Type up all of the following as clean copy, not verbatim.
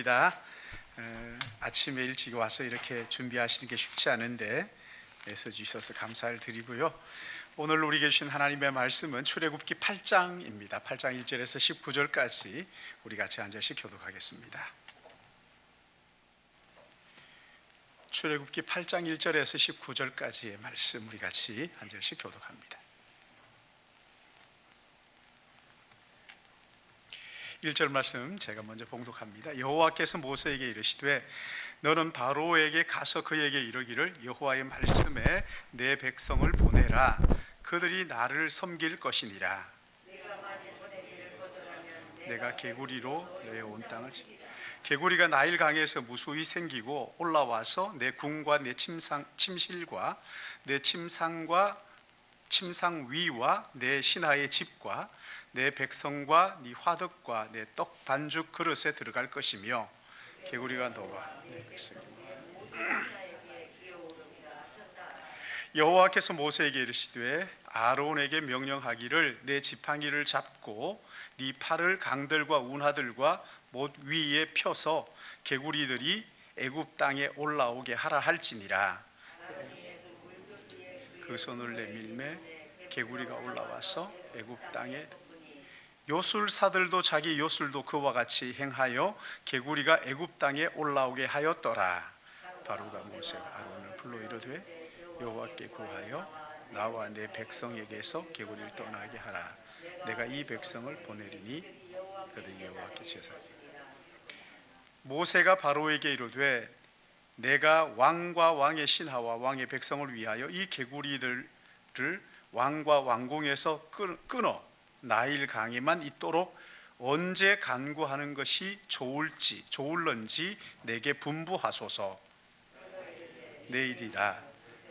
반갑습니다. 아침에 일찍 와서 이렇게 준비하시는 게 쉽지 않은데 애써 주셔서 감사를 드리고요. 오늘 우리에게 주신 하나님의 말씀은 출애굽기 8장입니다. 8장 1절에서 19절까지 우리 같이 한 절씩 교독하겠습니다. 출애굽기 8장 1절에서 19절까지의 말씀 우리 같이 한 절씩 교독합니다. 1절 말씀 제가 먼저 봉독합니다. 여호와께서 모세에게 이르시되 너는 바로에게 가서 그에게 이르기를 여호와의 말씀에 내 백성을 보내라. 그들이 나를 섬길 것이니라. 내가 개구리로 너의 온 땅을 개구리가 나일 강에서 무수히 생기고 올라와서 내 궁과 내 침실과 내 침상 위와 내 신하의 집과 내 백성과 네 화덕과 내 떡 반죽 그릇에 들어갈 것이며 개구리가 너와 내 백성이 여호와께서 모세에게 이르시되 아론에게 명령하기를 내 지팡이를 잡고 네 팔을 강들과 운하들과 못 위에 펴서 개구리들이 애굽 땅에 올라오게 하라 할지니라. 그 손을 내밀매 개구리가 올라와서 애굽 땅에 요술사들도 자기 요술도 그와 같이 행하여 개구리가 애굽 땅에 올라오게 하였더라. 바로가 모세와 아론을 불러 이르되 여호와께 구하여 나와 내 백성에게서 개구리를 떠나게 하라. 내가 이 백성을 보내리니 그들이 여호와께 제사를. 모세가 바로에게 이르되 내가 왕과 왕의 신하와 왕의 백성을 위하여 이 개구리들을 왕과 왕궁에서 끊어 나일 강에만 있도록 언제 간구하는 것이 좋을런지 내게 분부하소서. 내일이라.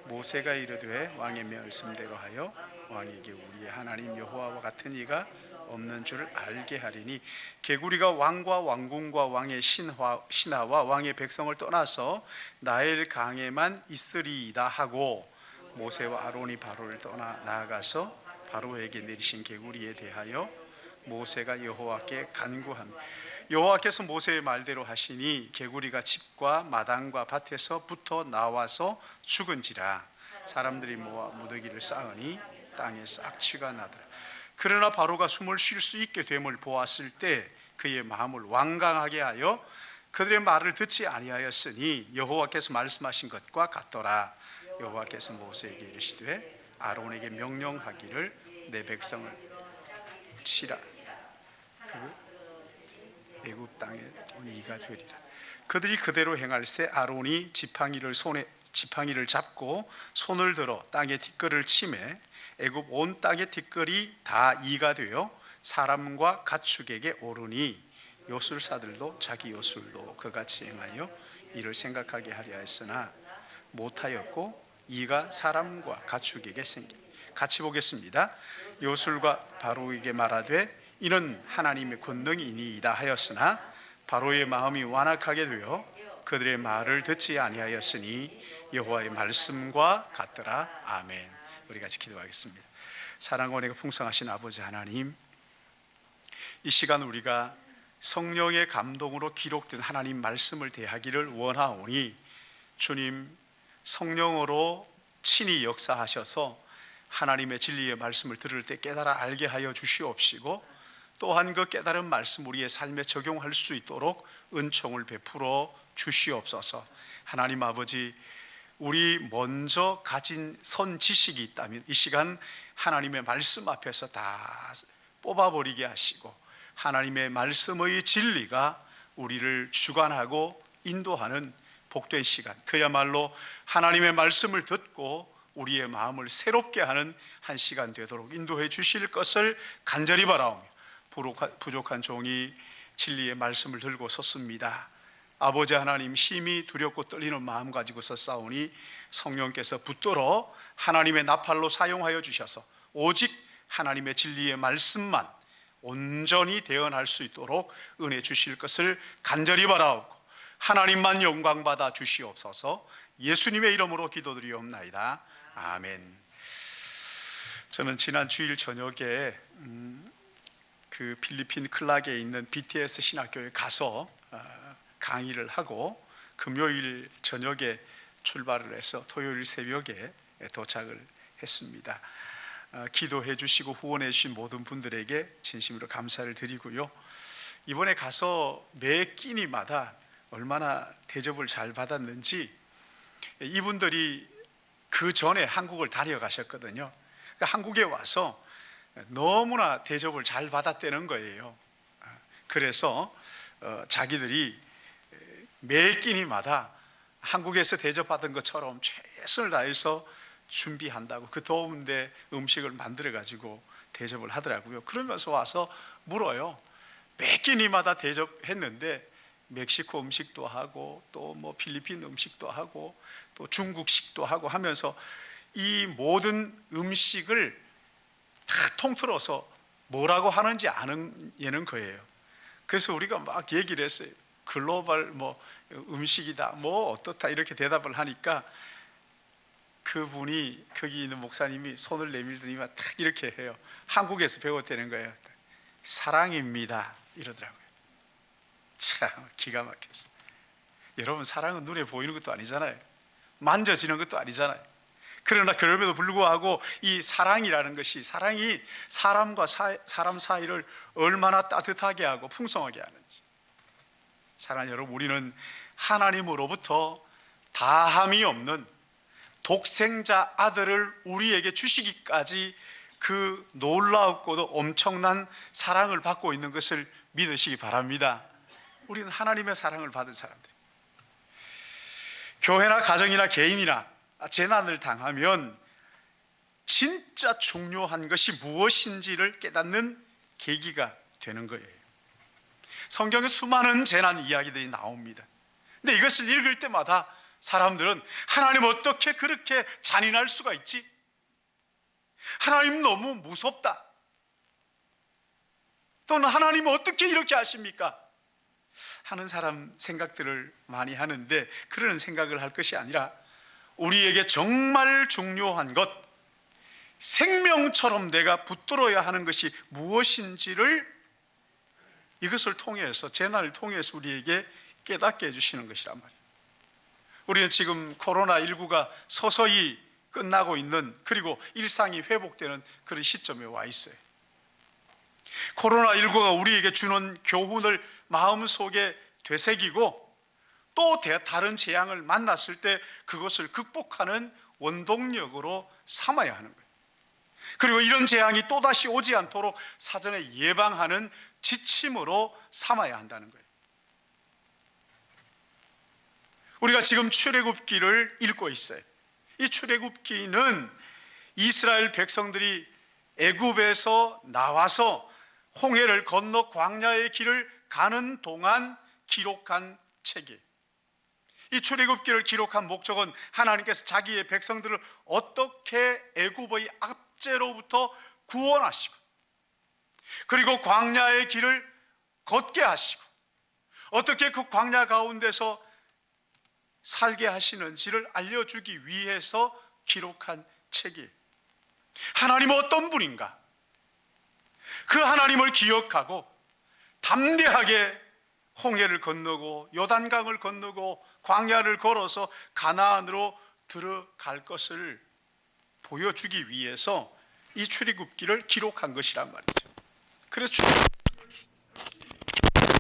모세가 이르되 왕의 말씀대로 하여 왕에게 우리의 하나님 여호와와 같은 이가 없는 줄을 알게 하리니 개구리가 왕과 왕궁과 왕의 신하와 왕의 백성을 떠나서 나일 강에만 있으리이다 하고 모세와 아론이 바로를 떠나 나아가서 바로에게 내리신 개구리에 대하여 모세가 여호와께 간구하며 여호와께서 모세의 말대로 하시니 개구리가 집과 마당과 밭에서 붙어 나와서 죽은지라. 사람들이 모아 무더기를 쌓으니 땅에 싹취가 나더라. 그러나 바로가 숨을 쉴 수 있게 됨을 보았을 때 그의 마음을 완강하게 하여 그들의 말을 듣지 아니하였으니 여호와께서 말씀하신 것과 같더라. 여호와께서 모세에게 이르시되 아론에게 명령하기를 내 백성을 치라. 그 애굽 땅에 이가 되리라. 그들이 그대로 행할세 아론이 지팡이를 잡고 손을 들어 땅에 티끌을 치매 애굽 온 땅의 티끌이 다 이가 되어 사람과 가축에게 오르니 요술사들도 자기 요술도 그같이 행하여 이를 생각하게 하려 했으나 못하였고 이가 사람과 가축에게 생기. 같이 보겠습니다. 요술과 바로에게 말하되 이는 하나님의 권능이니이다 하였으나 바로의 마음이 완악하게 되어 그들의 말을 듣지 아니하였으니 여호와의 말씀과 같더라. 아멘. 우리 같이 기도하겠습니다. 사랑과 은혜가 풍성하신 아버지 하나님, 이 시간 우리가 성령의 감동으로 기록된 하나님 말씀을 대하기를 원하오니 주님 성령으로 친히 역사하셔서 하나님의 진리의 말씀을 들을 때 깨달아 알게 하여 주시옵시고 또한 그 깨달은 말씀 우리의 삶에 적용할 수 있도록 은총을 베풀어 주시옵소서. 하나님 아버지, 우리 먼저 가진 선 지식이 있다면 이 시간 하나님의 말씀 앞에서 다 뽑아버리게 하시고 하나님의 말씀의 진리가 우리를 주관하고 인도하는 복된 시간, 그야말로 하나님의 말씀을 듣고 우리의 마음을 새롭게 하는 한 시간 되도록 인도해 주실 것을 간절히 바라오며 부족한 종이 진리의 말씀을 들고 섰습니다. 아버지 하나님, 심히 두렵고 떨리는 마음 가지고서 싸우니 성령께서 붙들어 하나님의 나팔로 사용하여 주셔서 오직 하나님의 진리의 말씀만 온전히 대언할 수 있도록 은혜 주실 것을 간절히 바라오고 하나님만 영광받아 주시옵소서. 예수님의 이름으로 기도드리옵나이다. 아멘. 저는 지난 주일 저녁에 그 필리핀 클락에 있는 BTS 신학교에 가서 강의를 하고 금요일 저녁에 출발을 해서 토요일 새벽에 도착을 했습니다. 기도해 주시고 후원해 주신 모든 분들에게 진심으로 감사를 드리고요. 이번에 가서 매 끼니마다 얼마나 대접을 잘 받았는지, 이분들이 그 전에 한국을 다녀가셨거든요. 그러니까 한국에 와서 너무나 대접을 잘 받았다는 거예요. 그래서 자기들이 매 끼니마다 한국에서 대접받은 것처럼 최선을 다해서 준비한다고, 그 더운데 음식을 만들어 가지고 대접을 하더라고요. 그러면서 와서 물어요. 매 끼니마다 대접했는데 멕시코 음식도 하고 또 뭐 필리핀 음식도 하고 또 중국식도 하고 하면서 이 모든 음식을 다 통틀어서 뭐라고 하는지 아는 예는 거예요. 그래서 우리가 막 얘기를 했어요. 글로벌 뭐 음식이다, 뭐 어떻다, 이렇게 대답을 하니까 그분이, 거기 있는 목사님이 손을 내밀더니만 딱 이렇게 해요. 한국에서 배웠다는 거예요. 사랑입니다, 이러더라고요. 참 기가 막혔어요. 여러분, 사랑은 눈에 보이는 것도 아니잖아요. 만져지는 것도 아니잖아요. 그러나 그럼에도 불구하고 이 사랑이라는 것이, 사랑이 사람과 사람 사이를 얼마나 따뜻하게 하고 풍성하게 하는지. 사랑하는 여러분, 우리는 하나님으로부터 다함이 없는 독생자 아들을 우리에게 주시기까지 그 놀라웠고도 엄청난 사랑을 받고 있는 것을 믿으시기 바랍니다. 우리는 하나님의 사랑을 받은 사람들. 교회나 가정이나 개인이나 재난을 당하면 진짜 중요한 것이 무엇인지를 깨닫는 계기가 되는 거예요. 성경에 수많은 재난 이야기들이 나옵니다. 근데 이것을 읽을 때마다 사람들은 하나님 어떻게 그렇게 잔인할 수가 있지? 하나님 너무 무섭다. 또는 하나님 어떻게 이렇게 하십니까? 하는 사람 생각들을 많이 하는데, 그런 생각을 할 것이 아니라 우리에게 정말 중요한 것, 생명처럼 내가 붙들어야 하는 것이 무엇인지를 이것을 통해서, 재난을 통해서 우리에게 깨닫게 해주시는 것이란 말이에요. 우리는 지금 코로나19가 서서히 끝나고 있는, 그리고 일상이 회복되는 그런 시점에 와 있어요. 코로나19가 우리에게 주는 교훈을 마음속에 되새기고 또 다른 재앙을 만났을 때 그것을 극복하는 원동력으로 삼아야 하는 거예요. 그리고 이런 재앙이 또다시 오지 않도록 사전에 예방하는 지침으로 삼아야 한다는 거예요. 우리가 지금 출애굽기를 읽고 있어요. 이 출애굽기는 이스라엘 백성들이 애굽에서 나와서 홍해를 건너 광야의 길을 가는 동안 기록한 책이에요. 이 출애굽기를 기록한 목적은 하나님께서 자기의 백성들을 어떻게 애굽의 압제로부터 구원하시고, 그리고 광야의 길을 걷게 하시고, 어떻게 그 광야 가운데서 살게 하시는지를 알려주기 위해서 기록한 책이에요. 하나님은 어떤 분인가? 그 하나님을 기억하고 담대하게 홍해를 건너고 요단강을 건너고 광야를 걸어서 가나안으로 들어갈 것을 보여주기 위해서 이 출애굽기를 기록한 것이란 말이죠. 그래서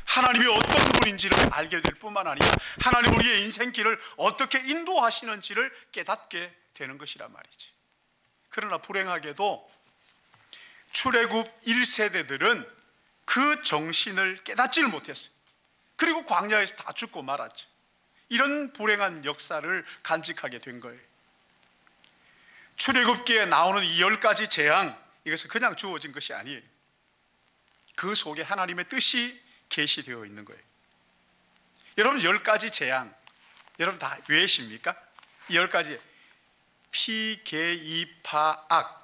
하나님이 어떤 분인지를 알게 될 뿐만 아니라 하나님 우리의 인생길을 어떻게 인도하시는지를 깨닫게 되는 것이란 말이지. 그러나 불행하게도 출애굽 1세대들은 그 정신을 깨닫지를 못했어요. 그리고 광야에서 다 죽고 말았죠. 이런 불행한 역사를 간직하게 된 거예요. 출애굽기에 나오는 이 10가지 재앙, 이것은 그냥 주어진 것이 아니에요. 그 속에 하나님의 뜻이 계시되어 있는 거예요. 여러분, 10가지 재앙, 여러분 다 왜십니까? 이 10가지 피개이파악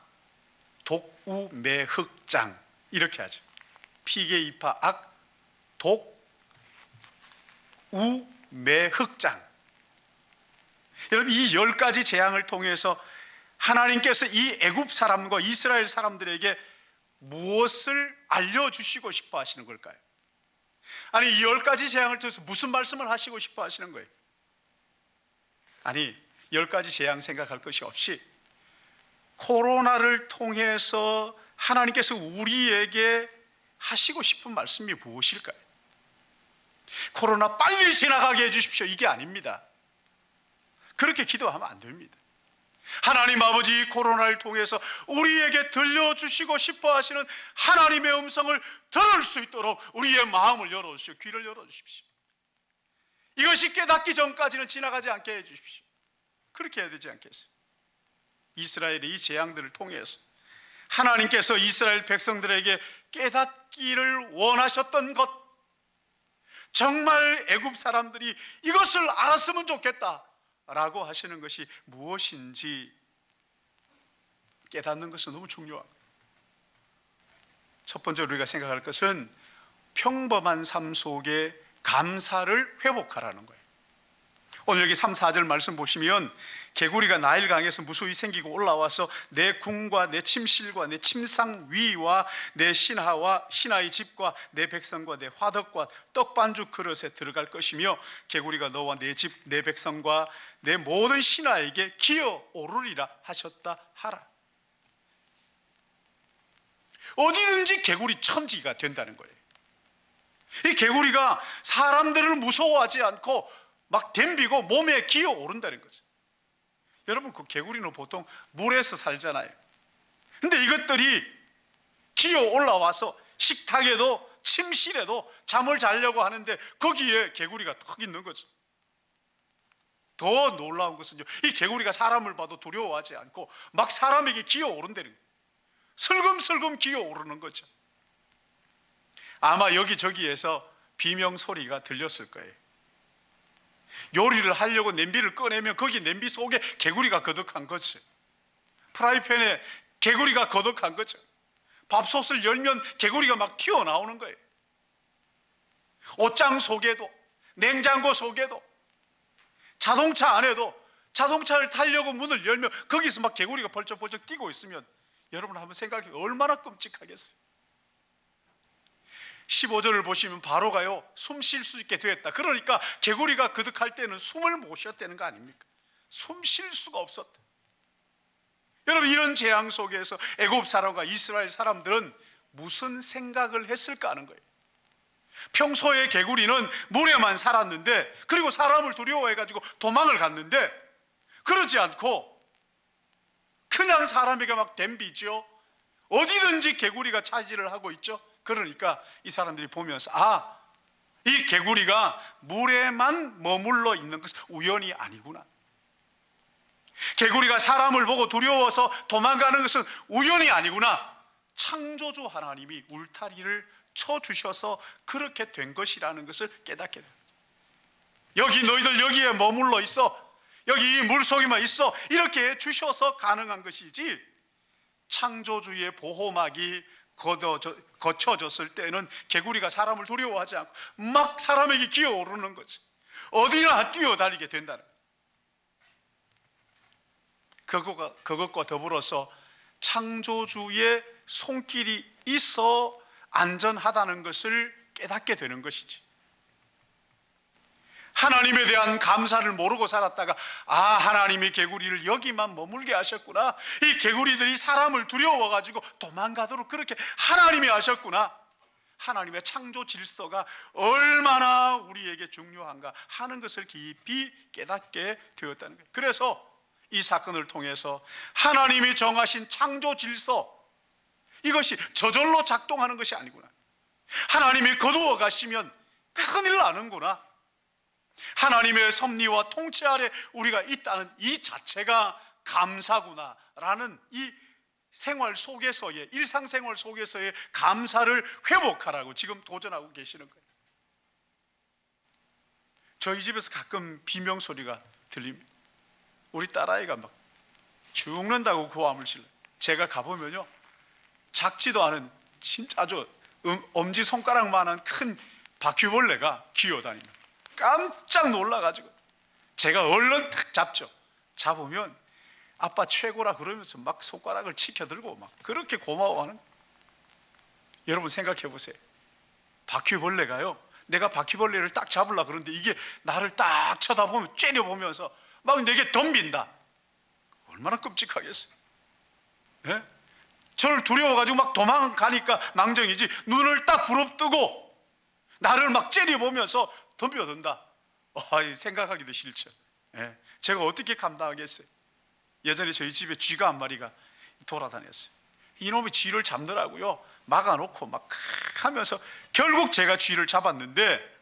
독우매흑장, 이렇게 하죠. 피개이파악 독우매흑장. 여러분, 이 10가지 재앙을 통해서 하나님께서 이 애굽 사람과 이스라엘 사람들에게 무엇을 알려주시고 싶어 하시는 걸까요? 아니, 이 10가지 재앙을 통해서 무슨 말씀을 하시고 싶어 하시는 거예요? 아니, 10가지 재앙 생각할 것이 없이 코로나를 통해서 하나님께서 우리에게 하시고 싶은 말씀이 무엇일까요? 코로나 빨리 지나가게 해주십시오, 이게 아닙니다. 그렇게 기도하면 안 됩니다. 하나님 아버지, 코로나를 통해서 우리에게 들려주시고 싶어 하시는 하나님의 음성을 들을 수 있도록 우리의 마음을 열어주시오, 귀를 열어주십시오. 이것이 깨닫기 전까지는 지나가지 않게 해주십시오. 그렇게 해야 되지 않겠어요? 이스라엘의 이 재앙들을 통해서 하나님께서 이스라엘 백성들에게 깨닫기를 원하셨던 것, 정말 애굽 사람들이 이것을 알았으면 좋겠다 라고 하시는 것이 무엇인지 깨닫는 것은 너무 중요합니다. 첫 번째로 우리가 생각할 것은 평범한 삶 속에 감사를 회복하라는 거예요. 오늘 여기 3, 4절 말씀 보시면 개구리가 나일강에서 무수히 생기고 올라와서 내 궁과 내 침실과 내 침상 위와 내 신하의 집과 내 백성과 내 화덕과 떡반죽 그릇에 들어갈 것이며 개구리가 너와 내 집, 내 백성과 내 모든 신하에게 기어 오르리라 하셨다 하라. 어디든지 개구리 천지가 된다는 거예요. 이 개구리가 사람들을 무서워하지 않고 막 덤비고 몸에 기어 오른다는 거죠. 여러분, 그 개구리는 보통 물에서 살잖아요. 근데 이것들이 기어 올라와서 식탁에도 침실에도 잠을 자려고 하는데 거기에 개구리가 턱 있는 거죠. 더 놀라운 것은요, 이 개구리가 사람을 봐도 두려워하지 않고 막 사람에게 기어 오른다는 거예요. 슬금슬금 기어 오르는 거죠. 아마 여기저기에서 비명 소리가 들렸을 거예요. 요리를 하려고 냄비를 꺼내면 거기 냄비 속에 개구리가 거덕한 거죠. 프라이팬에 개구리가 거덕한 거죠. 밥솥을 열면 개구리가 막 튀어나오는 거예요. 옷장 속에도, 냉장고 속에도, 자동차 안에도, 자동차를 타려고 문을 열면 거기서 막 개구리가 벌쩍벌쩍 뛰고 있으면 여러분 한번 생각해, 얼마나 끔찍하겠어요. 15절을 보시면 바로가요, 숨 쉴 수 있게 되었다. 그러니까 개구리가 거득할 때는 숨을 못 쉬었다는 거 아닙니까? 숨 쉴 수가 없었다. 여러분, 이런 재앙 속에서 애굽 사람과 이스라엘 사람들은 무슨 생각을 했을까 하는 거예요. 평소에 개구리는 물에만 살았는데, 그리고 사람을 두려워해가지고 도망을 갔는데, 그러지 않고 그냥 사람에게 막 덤비죠. 어디든지 개구리가 차지를 하고 있죠. 그러니까 이 사람들이 보면서, 이 개구리가 물에만 머물러 있는 것은 우연이 아니구나. 개구리가 사람을 보고 두려워서 도망가는 것은 우연이 아니구나. 창조주 하나님이 울타리를 쳐주셔서 그렇게 된 것이라는 것을 깨닫게 됩니다. 여기 너희들 여기에 머물러 있어, 여기 이 물속에만 있어, 이렇게 주셔서 가능한 것이지, 창조주의 보호막이 거쳐졌을 때는 개구리가 사람을 두려워하지 않고 막 사람에게 기어오르는 거지. 어디나 뛰어다니게 된다는 거예요. 그것과 더불어서 창조주의 손길이 있어 안전하다는 것을 깨닫게 되는 것이지. 하나님에 대한 감사를 모르고 살았다가, 하나님이 개구리를 여기만 머물게 하셨구나. 이 개구리들이 사람을 두려워가지고 도망가도록 그렇게 하나님이 하셨구나. 하나님의 창조 질서가 얼마나 우리에게 중요한가 하는 것을 깊이 깨닫게 되었다는 거예요. 그래서 이 사건을 통해서 하나님이 정하신 창조 질서, 이것이 저절로 작동하는 것이 아니구나. 하나님이 거두어 가시면 큰일 나는구나. 하나님의 섭리와 통치 아래 우리가 있다는 이 자체가 감사구나라는 이 생활 속에서의, 일상생활 속에서의 감사를 회복하라고 지금 도전하고 계시는 거예요. 저희 집에서 가끔 비명소리가 들립니다. 우리 딸아이가 막 죽는다고 고함을 질러요. 제가 가보면요, 작지도 않은 진짜 아주 엄지손가락만한 큰 바퀴벌레가 기어다닙니다. 깜짝 놀라가지고 제가 얼른 탁 잡죠. 잡으면 아빠 최고라 그러면서 막 손가락을 치켜들고 막 그렇게 고마워하는. 여러분 생각해 보세요. 바퀴벌레가요, 내가 바퀴벌레를 딱 잡으려고 그러는데 이게 나를 딱 쳐다보면 째려보면서 막 내게 덤빈다. 얼마나 끔찍하겠어요. 예? 저를 두려워가지고 막 도망가니까 망정이지, 눈을 딱 부릅뜨고 나를 막 째려보면서 덤벼든다. 생각하기도 싫죠. 예? 제가 어떻게 감당하겠어요? 예전에 저희 집에 쥐가 한 마리가 돌아다녔어요. 이놈이 쥐를 잡느라고요, 막아놓고 막 하면서 결국 제가 쥐를 잡았는데,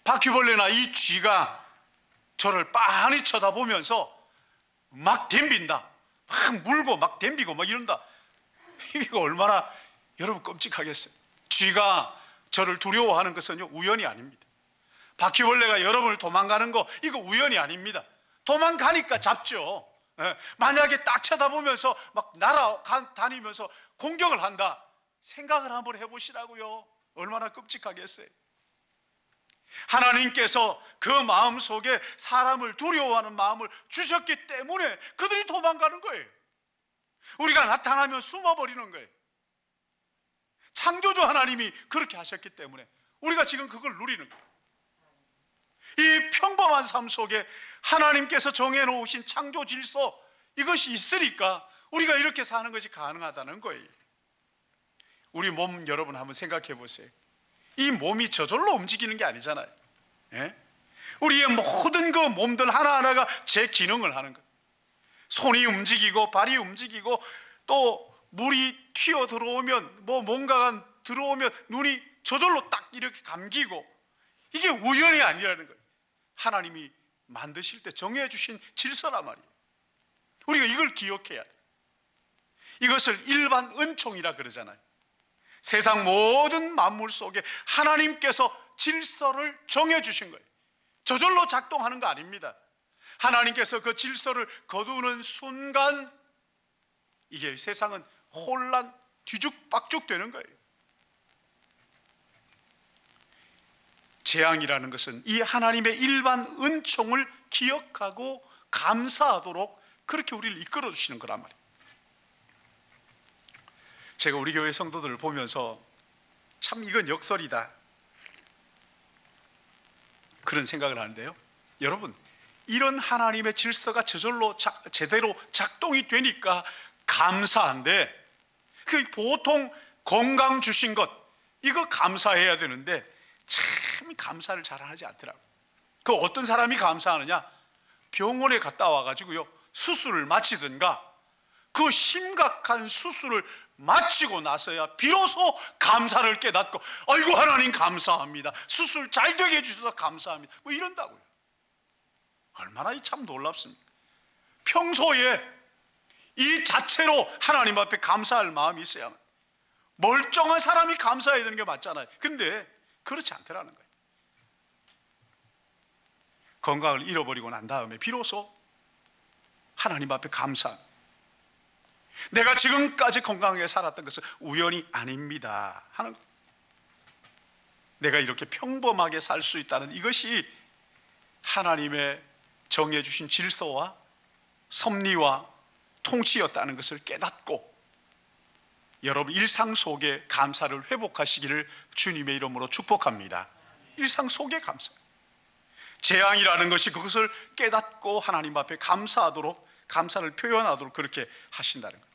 바퀴벌레나 이 쥐가 저를 빤히 쳐다보면서 막 덤빈다. 막 물고 막 덤비고 막 이런다. 이거 얼마나 여러분 끔찍하겠어요. 쥐가 저를 두려워하는 것은요, 우연이 아닙니다. 바퀴벌레가 여러분을 도망가는 거, 이거 우연이 아닙니다. 도망가니까 잡죠. 예, 만약에 딱 쳐다보면서 막 날아다니면서 공격을 한다. 생각을 한번 해보시라고요. 얼마나 끔찍하겠어요. 하나님께서 그 마음 속에 사람을 두려워하는 마음을 주셨기 때문에 그들이 도망가는 거예요. 우리가 나타나면 숨어버리는 거예요. 창조주 하나님이 그렇게 하셨기 때문에 우리가 지금 그걸 누리는 거예요. 이 평범한 삶 속에 하나님께서 정해놓으신 창조 질서, 이것이 있으니까 우리가 이렇게 사는 것이 가능하다는 거예요. 우리 몸 여러분 한번 생각해 보세요. 이 몸이 저절로 움직이는 게 아니잖아요. 예? 우리의 모든 그 몸들 하나하나가 제 기능을 하는 거예요. 손이 움직이고 발이 움직이고, 또 물이 튀어 들어오면 뭔가가 들어오면 눈이 저절로 딱 이렇게 감기고, 이게 우연이 아니라는 거예요. 하나님이 만드실 때 정해주신 질서란 말이에요. 우리가 이걸 기억해야 돼요. 이것을 일반 은총이라 그러잖아요. 세상 모든 만물 속에 하나님께서 질서를 정해주신 거예요. 저절로 작동하는 거 아닙니다. 하나님께서 그 질서를 거두는 순간 이게 세상은 혼란, 뒤죽박죽 되는 거예요. 재앙이라는 것은 이 하나님의 일반 은총을 기억하고 감사하도록 그렇게 우리를 이끌어 주시는 거란 말이에요. 제가 우리 교회 성도들을 보면서 참 이건 역설이다, 그런 생각을 하는데요. 여러분, 이런 하나님의 질서가 저절로 제대로 작동이 되니까 감사한데, 그 보통 건강 주신 것, 이거 감사해야 되는데 참 감사를 잘 하지 않더라고요. 그 어떤 사람이 감사하느냐? 병원에 갔다 와가지고요, 수술을 마치든가 그 심각한 수술을 마치고 나서야 비로소 감사를 깨닫고, 아이고 하나님 감사합니다, 수술 잘 되게 해주셔서 감사합니다, 뭐 이런다고요. 얼마나 참 놀랍습니까? 평소에 이 자체로 하나님 앞에 감사할 마음이 있어야 합니다. 멀쩡한 사람이 감사해야 되는 게 맞잖아요. 근데 그렇지 않더라는 거예요. 건강을 잃어버리고 난 다음에 비로소 하나님 앞에 감사합니다. 내가 지금까지 건강하게 살았던 것은 우연이 아닙니다 하는 거예요. 내가 이렇게 평범하게 살 수 있다는 이것이 하나님의 정해주신 질서와 섭리와 통치였다는 것을 깨닫고, 여러분 일상 속에 감사를 회복하시기를 주님의 이름으로 축복합니다. 일상 속에 감사, 재앙이라는 것이 그것을 깨닫고 하나님 앞에 감사하도록, 감사를 표현하도록 그렇게 하신다는 거예요.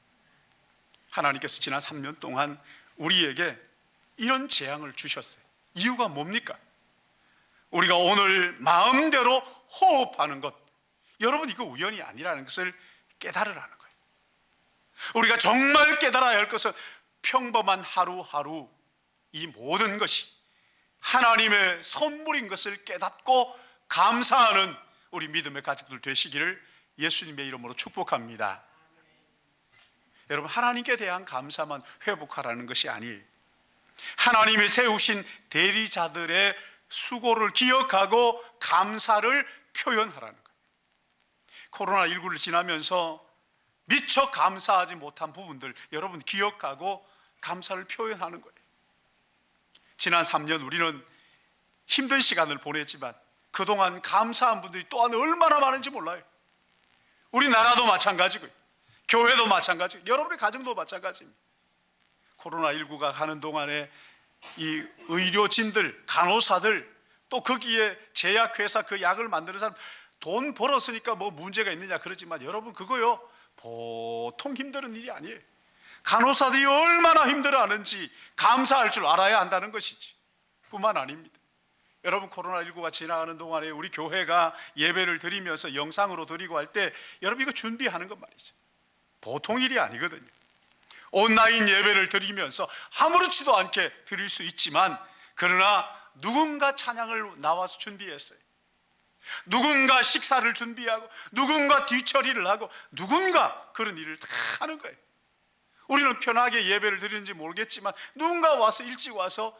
하나님께서 지난 3년 동안 우리에게 이런 재앙을 주셨어요. 이유가 뭡니까? 우리가 오늘 마음대로 호흡하는 것, 여러분 이거 우연이 아니라는 것을 깨달으라는 거예요. 우리가 정말 깨달아야 할 것은 평범한 하루하루 이 모든 것이 하나님의 선물인 것을 깨닫고 감사하는 우리 믿음의 가족들 되시기를 예수님의 이름으로 축복합니다. 여러분, 하나님께 대한 감사만 회복하라는 것이 아니에요. 하나님이 세우신 대리자들의 수고를 기억하고 감사를 표현하라는 거예요. 코로나19를 지나면서 미처 감사하지 못한 부분들 여러분 기억하고 감사를 표현하는 거예요. 지난 3년 우리는 힘든 시간을 보냈지만 그동안 감사한 분들이 또한 얼마나 많은지 몰라요. 우리나라도 마찬가지고요, 교회도 마찬가지고 여러분의 가정도 마찬가지입니다. 코로나19가 가는 동안에 이 의료진들, 간호사들, 또 거기에 제약회사 그 약을 만드는 사람, 돈 벌었으니까 뭐 문제가 있느냐 그러지만 여러분, 그거요 보통 힘든 일이 아니에요. 간호사들이 얼마나 힘들어하는지 감사할 줄 알아야 한다는 것이지 뿐만 아닙니다. 여러분, 코로나19가 지나가는 동안에 우리 교회가 예배를 드리면서 영상으로 드리고 할 때 여러분 이거 준비하는 것 말이죠. 보통 일이 아니거든요. 온라인 예배를 드리면서 아무렇지도 않게 드릴 수 있지만, 그러나 누군가 찬양을 나와서 준비했어요. 누군가 식사를 준비하고, 누군가 뒤처리를 하고, 누군가 그런 일을 다 하는 거예요. 우리는 편하게 예배를 드리는지 모르겠지만 누군가 와서 일찍 와서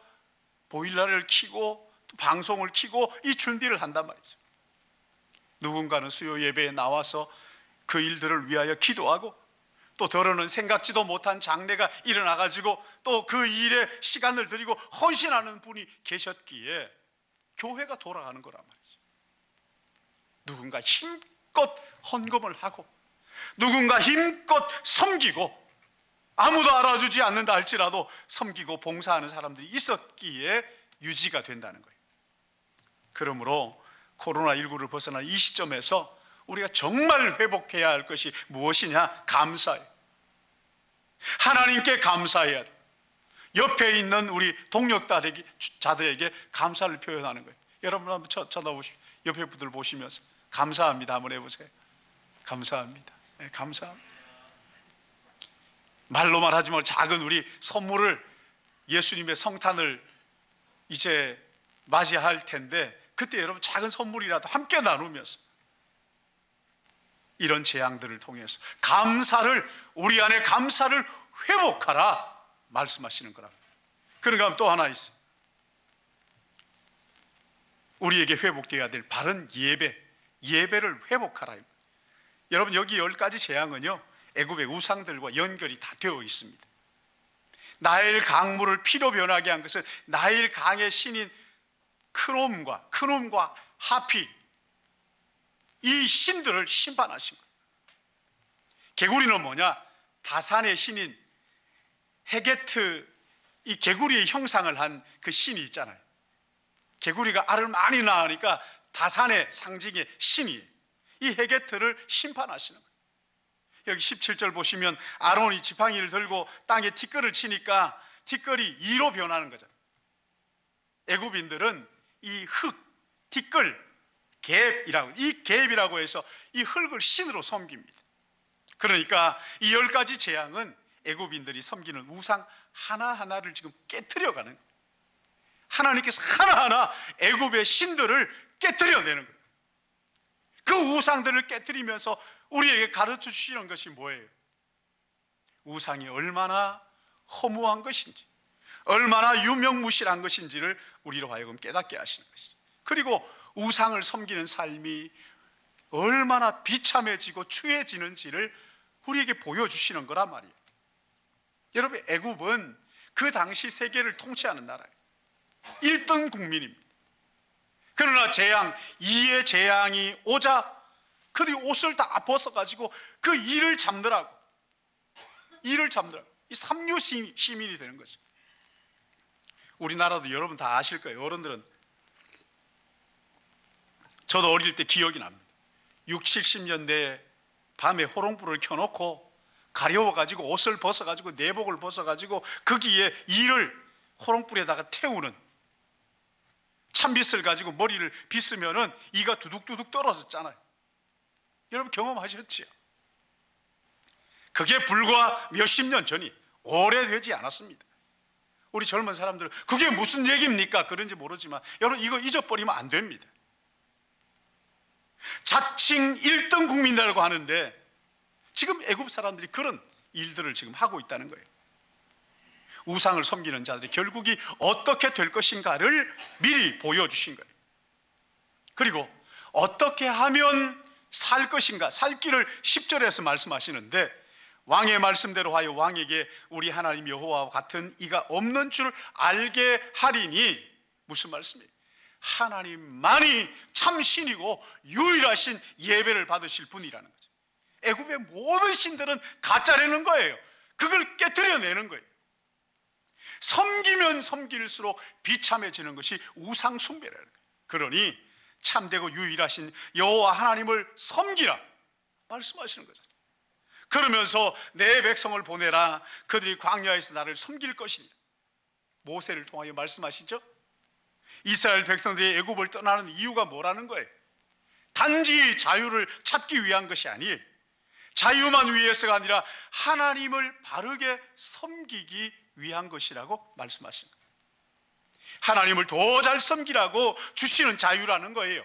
보일러를 켜고 또 방송을 켜고 이 준비를 한단 말이죠. 누군가는 수요 예배에 나와서 그 일들을 위하여 기도하고, 또 더러는 생각지도 못한 장례가 일어나가지고 또 그 일에 시간을 들이고 헌신하는 분이 계셨기에 교회가 돌아가는 거란 말이죠. 누군가 힘껏 헌금을 하고, 누군가 힘껏 섬기고, 아무도 알아주지 않는다 할지라도 섬기고 봉사하는 사람들이 있었기에 유지가 된다는 거예요. 그러므로 코로나19를 벗어난 이 시점에서 우리가 정말 회복해야 할 것이 무엇이냐? 감사예요. 하나님께 감사해야 돼요. 옆에 있는 우리 동역자들에게 감사를 표현하는 거예요. 여러분 한번 쳐다보시고 옆에 분들 보시면서 감사합니다 한번 해보세요. 감사합니다. 네, 감사합니다. 말로만 하지 말고 작은 우리 선물을, 예수님의 성탄을 이제 맞이할 텐데 그때 여러분 작은 선물이라도 함께 나누면서 이런 재앙들을 통해서 감사를, 우리 안에 감사를 회복하라 말씀하시는 거랍니다. 그러니까 또 하나 있어요. 우리에게 회복되어야 될 바른 예배를 회복하라. 여러분, 여기 10가지 재앙은요 애굽의 우상들과 연결이 다 되어 있습니다. 나일 강물을 피로 변하게 한 것은 나일 강의 신인 크놈과 하피, 이 신들을 심판하신 거예요. 개구리는 뭐냐? 다산의 신인 헤게트, 이 개구리의 형상을 한 그 신이 있잖아요. 개구리가 알을 많이 낳으니까 다산의 상징의 신이, 이 헤게트를 심판하시는 거예요. 여기 17절 보시면 아론이 지팡이를 들고 땅에 티끌을 치니까 티끌이 이로 변하는 거잖아요. 애굽인들은 이 흙, 티끌, 갭이라고, 이 갭이라고 해서 이 흙을 신으로 섬깁니다. 그러니까 이 10가지 재앙은 애굽인들이 섬기는 우상 하나하나를 지금 깨트려가는 거예요. 하나님께서 하나하나 애굽의 신들을 깨트려내는 거예요. 그 우상들을 깨트리면서 우리에게 가르쳐 주시는 것이 뭐예요? 우상이 얼마나 허무한 것인지, 얼마나 유명무실한 것인지를 우리로 하여금 깨닫게 하시는 것이죠. 그리고 우상을 섬기는 삶이 얼마나 비참해지고 추해지는지를 우리에게 보여주시는 거란 말이에요. 여러분, 애굽은 그 당시 세계를 통치하는 나라예요. 1등 국민입니다. 그러나 재앙, 2의 재앙이 오자 그들이 옷을 다 벗어가지고 그 일을 잡느라고 이 삼류 시민이 되는 거죠. 우리나라도 여러분 다 아실 거예요. 어른들은, 저도 어릴 때 기억이 납니다. 60, 70년대에 밤에 호롱불을 켜놓고 가려워가지고 옷을 벗어가지고 내복을 벗어가지고 거기에 이를 호롱불에다가 태우는, 찬빗을 가지고 머리를 빗으면은 이가 두둑두둑 떨어졌잖아요. 여러분 경험하셨지요? 그게 불과 몇십 년 전이, 오래되지 않았습니다. 우리 젊은 사람들은 그게 무슨 얘기입니까? 그런지 모르지만 여러분 이거 잊어버리면 안 됩니다. 자칭 1등 국민이라고 하는데 지금 애굽 사람들이 그런 일들을 지금 하고 있다는 거예요. 우상을 섬기는 자들이 결국이 어떻게 될 것인가를 미리 보여주신 거예요. 그리고 어떻게 하면 살 것인가, 살 길을 10절에서 말씀하시는데, 왕의 말씀대로 하여 왕에게 우리 하나님 여호와와 같은 이가 없는 줄 알게 하리니, 무슨 말씀이에요? 하나님만이 참 신이고 유일하신 예배를 받으실 분이라는 거죠. 애굽의 모든 신들은 가짜라는 거예요. 그걸 깨트려내는 거예요. 섬기면 섬길수록 비참해지는 것이 우상 숭배라는 거예요. 그러니 참되고 유일하신 여호와 하나님을 섬기라 말씀하시는 거죠. 그러면서 내 백성을 보내라. 그들이 광야에서 나를 섬길 것이니 모세를 통하여 말씀하시죠. 이스라엘 백성들이 애굽을 떠나는 이유가 뭐라는 거예요? 단지 자유를 찾기 위한 것이 아니에요. 자유만 위해서가 아니라 하나님을 바르게 섬기기 위한 것이라고 말씀하시는 거예요. 하나님을 더 잘 섬기라고 주시는 자유라는 거예요.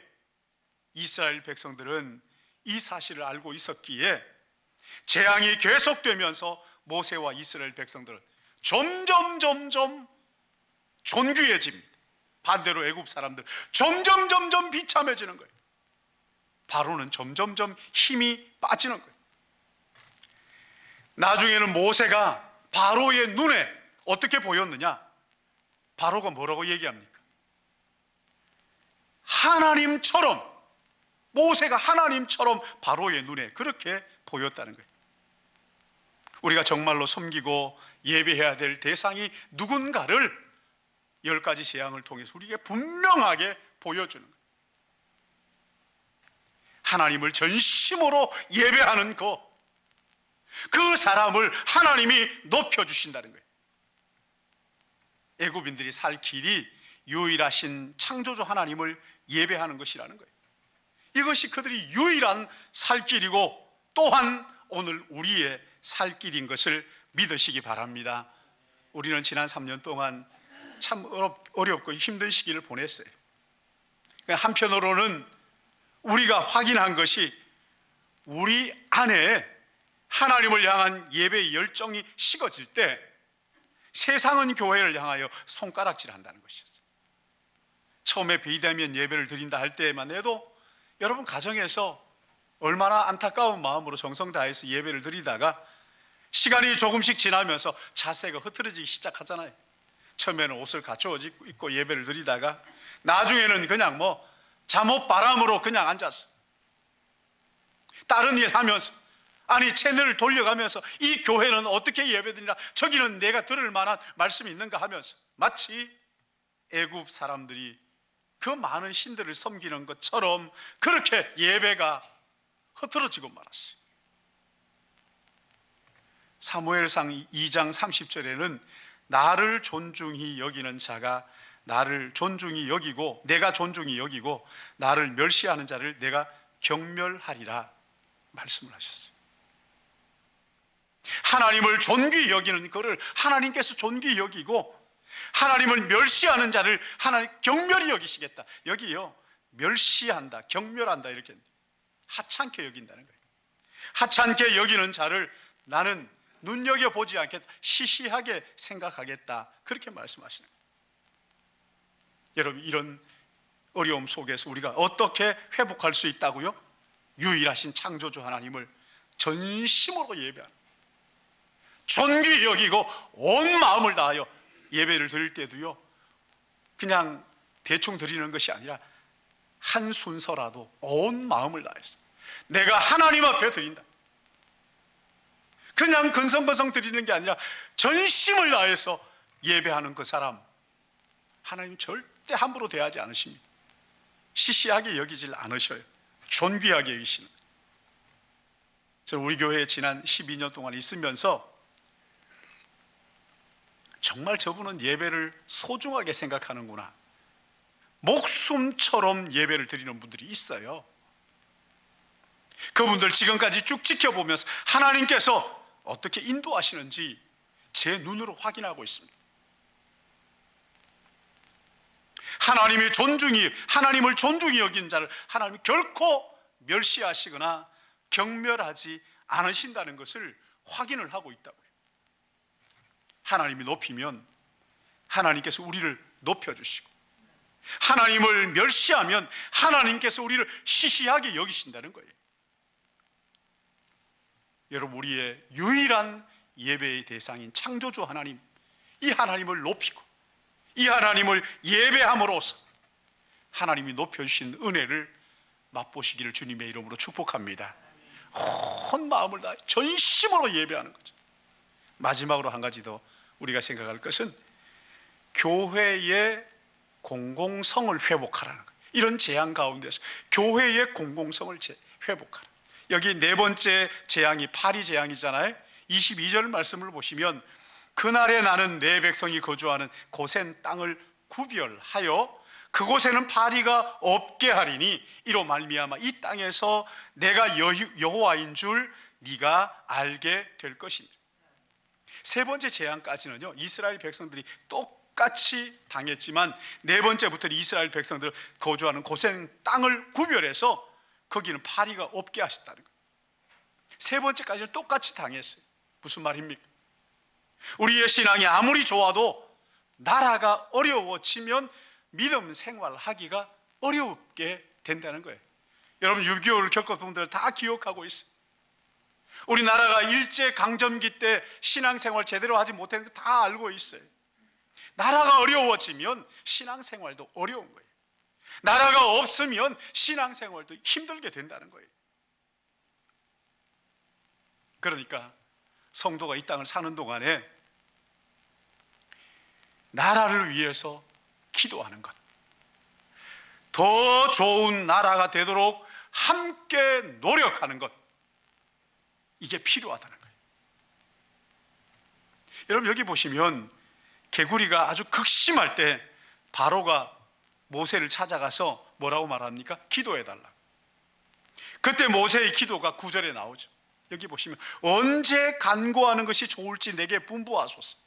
이스라엘 백성들은 이 사실을 알고 있었기에 재앙이 계속되면서 모세와 이스라엘 백성들은 점점 존귀해집니다. 반대로 애굽 사람들 점점 비참해지는 거예요. 바로는 점점 힘이 빠지는 거예요. 나중에는 모세가 바로의 눈에 어떻게 보였느냐? 바로가 뭐라고 얘기합니까? 하나님처럼, 모세가 하나님처럼 바로의 눈에 그렇게 보였다는 거예요. 우리가 정말로 섬기고 예배해야 될 대상이 누군가를 10가지 재앙을 통해서 우리에게 분명하게 보여주는 거예요. 하나님을 전심으로 예배하는 그 사람을 하나님이 높여주신다는 거예요. 애굽인들이 살 길이 유일하신 창조주 하나님을 예배하는 것이라는 거예요. 이것이 그들이 유일한 살 길이고 또한 오늘 우리의 살 길인 것을 믿으시기 바랍니다. 우리는 지난 3년 동안 참 어렵고 힘든 시기를 보냈어요. 한편으로는 우리가 확인한 것이 우리 안에 하나님을 향한 예배의 열정이 식어질 때 세상은 교회를 향하여 손가락질한다는 것이었어요. 처음에 비대면 예배를 드린다 할 때만 해도 여러분 가정에서 얼마나 안타까운 마음으로 정성 다해서 예배를 드리다가 시간이 조금씩 지나면서 자세가 흐트러지기 시작하잖아요. 처음에는 옷을 갖춰 입고 예배를 드리다가 나중에는 그냥 잠옷 바람으로 그냥 앉아서 다른 일 하면서 채널을 돌려가면서 이 교회는 어떻게 예배드리나 저기는 내가 들을 만한 말씀이 있는가 하면서 마치 애굽 사람들이 그 많은 신들을 섬기는 것처럼 그렇게 예배가 흐트러지고 말았어요. 사무엘상 2장 30절에는 나를 존중히 여기는 자가 나를 존중히 여기고 내가 존중히 여기고 나를 멸시하는 자를 내가 경멸하리라 말씀을 하셨어요. 하나님을 존귀히 여기는 그를 하나님께서 존귀히 여기고 하나님을 멸시하는 자를 하나님 경멸히 여기시겠다. 여기요 멸시한다, 경멸한다 이렇게 하찮게 여긴다는 거예요. 하찮게 여기는 자를 나는 눈여겨보지 않겠다, 시시하게 생각하겠다 그렇게 말씀하시는 거예요. 여러분 이런 어려움 속에서 우리가 어떻게 회복할 수 있다고요? 유일하신 창조주 하나님을 전심으로 예배하는, 존귀히 여기고 온 마음을 다하여 예배를 드릴 때도요 그냥 대충 드리는 것이 아니라 한 순서라도 온 마음을 다해서 내가 하나님 앞에 드린다. 그냥 근성근성 드리는 게 아니라 전심을 다해서 예배하는 그 사람 하나님 절대 함부로 대하지 않으십니다. 시시하게 여기질 않으셔요. 존귀하게 여기시는. 저는 우리 교회에 지난 12년 동안 있으면서 정말 저분은 예배를 소중하게 생각하는구나, 목숨처럼 예배를 드리는 분들이 있어요. 그분들 지금까지 쭉 지켜보면서 하나님께서 어떻게 인도하시는지 제 눈으로 확인하고 있습니다. 하나님을 존중히 여기는 자를 하나님이 결코 멸시하시거나 경멸하지 않으신다는 것을 확인을 하고 있다고요. 하나님이 높이면 하나님께서 우리를 높여주시고 하나님을 멸시하면 하나님께서 우리를 시시하게 여기신다는 거예요. 여러분 우리의 유일한 예배의 대상인 창조주 하나님, 이 하나님을 높이고 이 하나님을 예배함으로써 하나님이 높여주신 은혜를 맛보시기를 주님의 이름으로 축복합니다. 온 마음을 다해 전심으로 예배하는 거죠. 마지막으로 한 가지 더 우리가 생각할 것은 교회의 공공성을 회복하라는 거예요. 이런 재앙 가운데서 교회의 공공성을 회복하라. 여기 네 번째 재앙이 파리 재앙이잖아요. 22절 말씀을 보시면 그날에 나는 내 백성이 거주하는 고센 땅을 구별하여 그곳에는 파리가 없게 하리니 이로 말미암아 이 땅에서 내가 여호와인 줄 네가 알게 될 것이니. 세 번째 재앙까지는요, 이스라엘 백성들이 똑같이 당했지만 네 번째부터는 이스라엘 백성들 거주하는 고센 땅을 구별해서 거기는 파리가 없게 하셨다는 거예요. 세 번째까지는 똑같이 당했어요. 무슨 말입니까? 우리의 신앙이 아무리 좋아도 나라가 어려워지면 믿음 생활하기가 어렵게 된다는 거예요. 여러분 6.25를 겪었던 분들 다 기억하고 있어요. 우리나라가 일제강점기 때 신앙생활 제대로 하지 못했는 거 다 알고 있어요. 나라가 어려워지면 신앙생활도 어려운 거예요. 나라가 없으면 신앙생활도 힘들게 된다는 거예요. 그러니까 성도가 이 땅을 사는 동안에 나라를 위해서 기도하는 것, 더 좋은 나라가 되도록 함께 노력하는 것, 이게 필요하다는 거예요. 여러분 여기 보시면 개구리가 아주 극심할 때 바로가 모세를 찾아가서 뭐라고 말합니까? 기도해달라. 그때 모세의 기도가 9절에 나오죠. 여기 보시면 언제 간구하는 것이 좋을지 내게 분부하소서.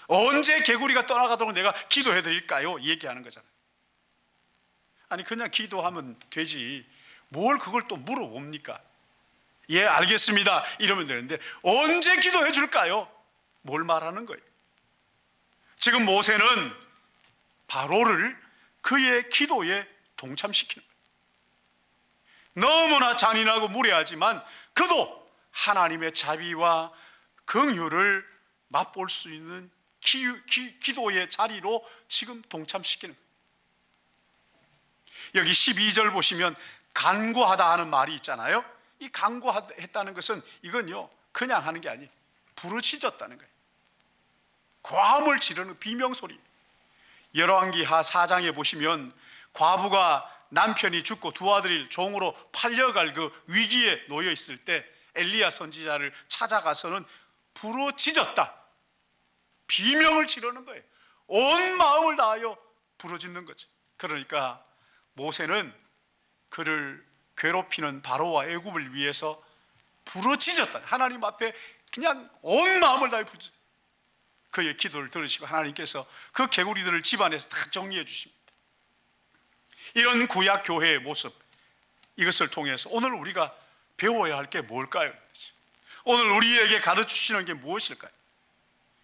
언제 개구리가 떠나가도록 내가 기도해 드릴까요? 얘기하는 거잖아요. 아니 그냥 기도하면 되지 뭘 그걸 또 물어봅니까? 예 알겠습니다 이러면 되는데 언제 기도해 줄까요? 뭘 말하는 거예요? 지금 모세는 바로를 그의 기도에 동참시키는 거예요. 너무나 잔인하고 무례하지만 그도 하나님의 자비와 긍휼을 맛볼 수 있는 기도의 자리로 지금 동참시키는 거예요. 여기 12절 보시면 간구하다 하는 말이 있잖아요. 이 간구했다는 것은 이건요 그냥 하는 게 아니에요. 부르짖었다는 거예요. 고함을 지르는 비명소리. 열왕기하 4장에 보시면 과부가 남편이 죽고 두 아들이 종으로 팔려갈 그 위기에 놓여 있을 때 엘리야 선지자를 찾아가서는 부르짖었다. 비명을 지르는 거예요. 온 마음을 다하여 부르짖는 거죠. 그러니까 모세는 그를 괴롭히는 바로와 애굽을 위해서 부르짖었다. 하나님 앞에 그냥 온 마음을 다해 부르짖었다. 그의 기도를 들으시고 하나님께서 그 개구리들을 집안에서 다 정리해 주십니다. 이런 구약 교회의 모습, 이것을 통해서 오늘 우리가 배워야 할 게 뭘까요? 오늘 우리에게 가르쳐 주시는 게 무엇일까요?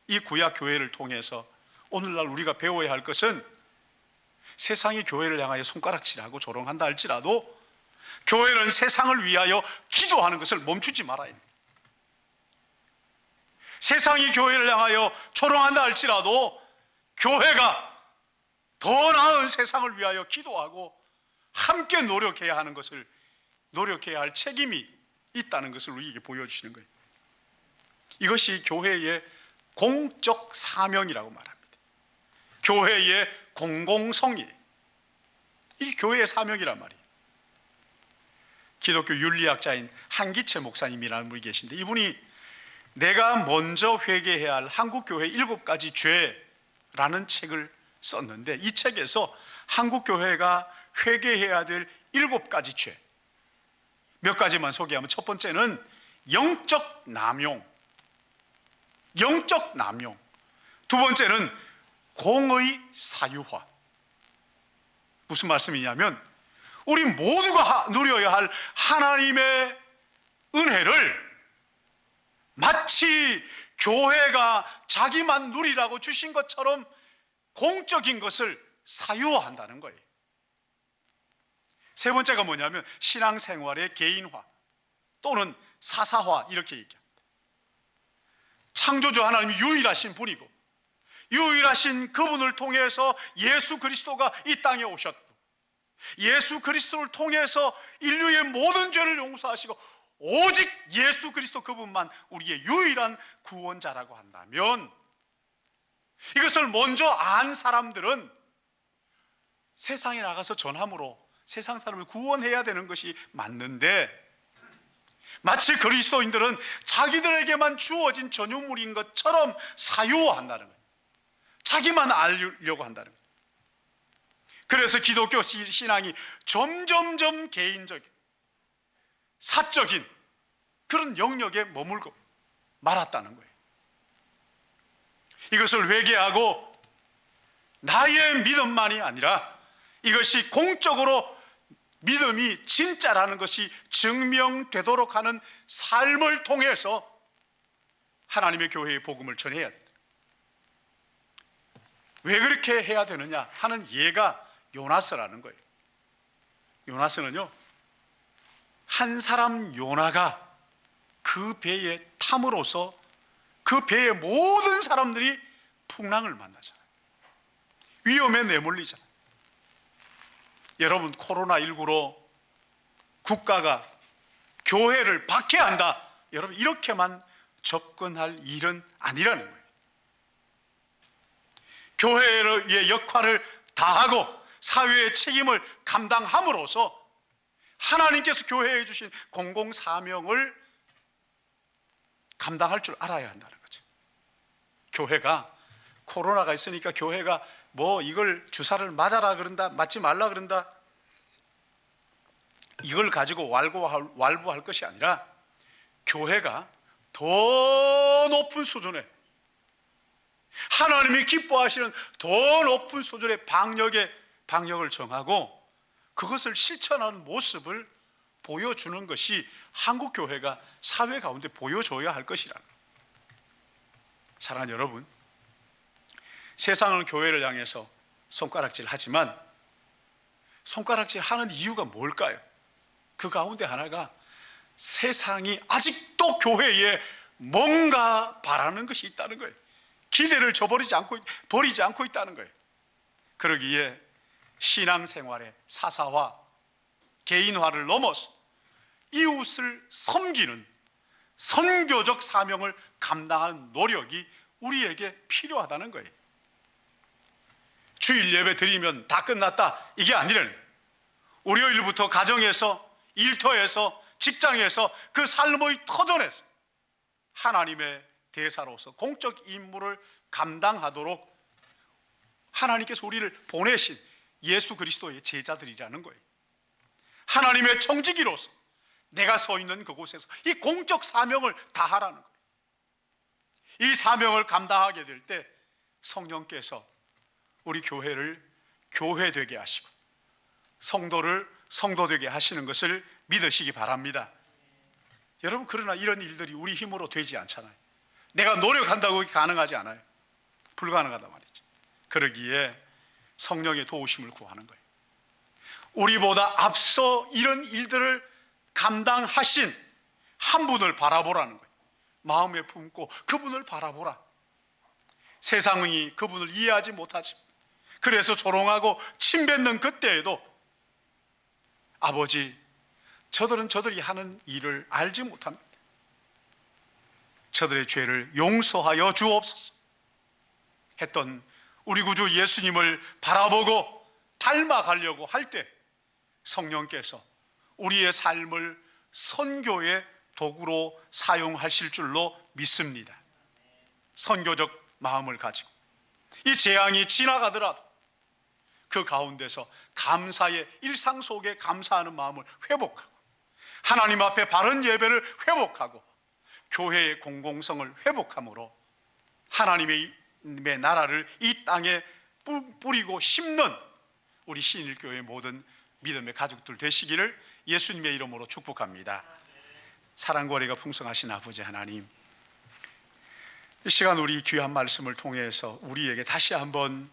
이 구약 교회를 통해서 오늘날 우리가 배워야 할 것은 세상이 교회를 향하여 손가락질하고 조롱한다 할지라도 교회는 세상을 위하여 기도하는 것을 멈추지 말아야 합니다. 세상이 교회를 향하여 조롱한다 할지라도 교회가 더 나은 세상을 위하여 기도하고 함께 노력해야 하는 것을 노력해야 할 책임이 있다는 것을 우리에게 보여주시는 거예요. 이것이 교회의 공적 사명이라고 말합니다. 교회의 공공성이 이 교회의 사명이란 말이에요. 기독교 윤리학자인 한기채 목사님이라는 분이 계신데 이분이 내가 먼저 회개해야 할 한국교회 7가지 죄라는 책을 썼는데 이 책에서 한국교회가 회개해야 될 7가지 죄 몇 가지만 소개하면 첫 번째는 영적 남용. 두 번째는 공의 사유화. 무슨 말씀이냐면 우리 모두가 누려야 할 하나님의 은혜를 마치 교회가 자기만 누리라고 주신 것처럼 공적인 것을 사유화한다는 거예요. 세 번째가 뭐냐면 신앙생활의 개인화 또는 사사화 이렇게 얘기합니다. 창조주 하나님이 유일하신 분이고 유일하신 그분을 통해서 예수 그리스도가 이 땅에 오셨고 예수 그리스도를 통해서 인류의 모든 죄를 용서하시고 오직 예수 그리스도 그분만 우리의 유일한 구원자라고 한다면 이것을 먼저 안 사람들은 세상에 나가서 전함으로 세상 사람을 구원해야 되는 것이 맞는데, 마치 그리스도인들은 자기들에게만 주어진 전유물인 것처럼 사유화한다는 거예요. 자기만 알려고 한다는 거예요. 그래서 기독교 신앙이 점점점 개인적인, 사적인 그런 영역에 머물고 말았다는 거예요. 이것을 회개하고 나의 믿음만이 아니라 이것이 공적으로 믿음이 진짜라는 것이 증명되도록 하는 삶을 통해서 하나님의 교회의 복음을 전해야 된다. 왜 그렇게 해야 되느냐 하는 예가 요나스라는 거예요. 요나스는요, 한 사람 요나가 그 배에 탐으로써 그 배의 모든 사람들이 풍랑을 만나잖아요. 위험에 내몰리잖아요. 여러분, 코로나19로 국가가 교회를 박해한다, 여러분 이렇게만 접근할 일은 아니라는 거예요. 교회의 역할을 다하고 사회의 책임을 감당함으로써 하나님께서 교회에 주신 공공사명을 감당할 줄 알아야 한다는 거죠. 교회가 코로나가 있으니까 교회가 뭐 이걸 주사를 맞아라 그런다, 맞지 말라 그런다, 이걸 가지고 완부할 것이 아니라 교회가 더 높은 수준에, 하나님이 기뻐하시는 더 높은 수준의 방역을 정하고 그것을 실천하는 모습을 보여주는 것이 한국 교회가 사회 가운데 보여줘야 할 것이라는 거예요. 사랑하는 여러분, 세상은 교회를 향해서 손가락질 하지만 손가락질 하는 이유가 뭘까요? 그 가운데 하나가 세상이 아직도 교회에 뭔가 바라는 것이 있다는 거예요. 기대를 버리지 않고 있다는 거예요. 그러기에 신앙생활의 사사화, 개인화를 넘어서 이웃을 섬기는 선교적 사명을 감당하는 노력이 우리에게 필요하다는 거예요. 주일 예배 드리면 다 끝났다, 이게 아니라는 거예요. 월요일부터 가정에서, 일터에서, 직장에서, 그 삶의 터전에서 하나님의 대사로서 공적 임무를 감당하도록 하나님께서 우리를 보내신 예수 그리스도의 제자들이라는 거예요. 하나님의 청지기로서 내가 서 있는 그곳에서 이 공적 사명을 다하라는 거예요. 이 사명을 감당하게 될 때 성령께서 우리 교회를 교회되게 하시고 성도를 성도되게 하시는 것을 믿으시기 바랍니다. 여러분, 그러나 이런 일들이 우리 힘으로 되지 않잖아요. 내가 노력한다고 가능하지 않아요. 불가능하단 말이죠. 그러기에 성령의 도우심을 구하는 거예요. 우리보다 앞서 이런 일들을 감당하신 한 분을 바라보라는 거예요. 마음에 품고 그분을 바라보라. 세상이 그분을 이해하지 못하지. 그래서 조롱하고 침뱉는 그때에도 아버지, 저들은 저들이 하는 일을 알지 못합니다. 저들의 죄를 용서하여 주옵소서 했던 우리 구주 예수님을 바라보고 닮아가려고 할 때 성령께서 우리의 삶을 선교의 도구로 사용하실 줄로 믿습니다. 선교적 마음을 가지고 이 재앙이 지나가더라도 그 가운데서 감사의 일상 속에 감사하는 마음을 회복하고 하나님 앞에 바른 예배를 회복하고 교회의 공공성을 회복함으로 하나님의 나라를 이 땅에 뿌리고 심는 우리 신일교회의 모든 믿음의 가족들 되시기를 예수님의 이름으로 축복합니다. 사랑과 은혜가 풍성하신 아버지 하나님, 이 시간 우리 귀한 말씀을 통해서 우리에게 다시 한번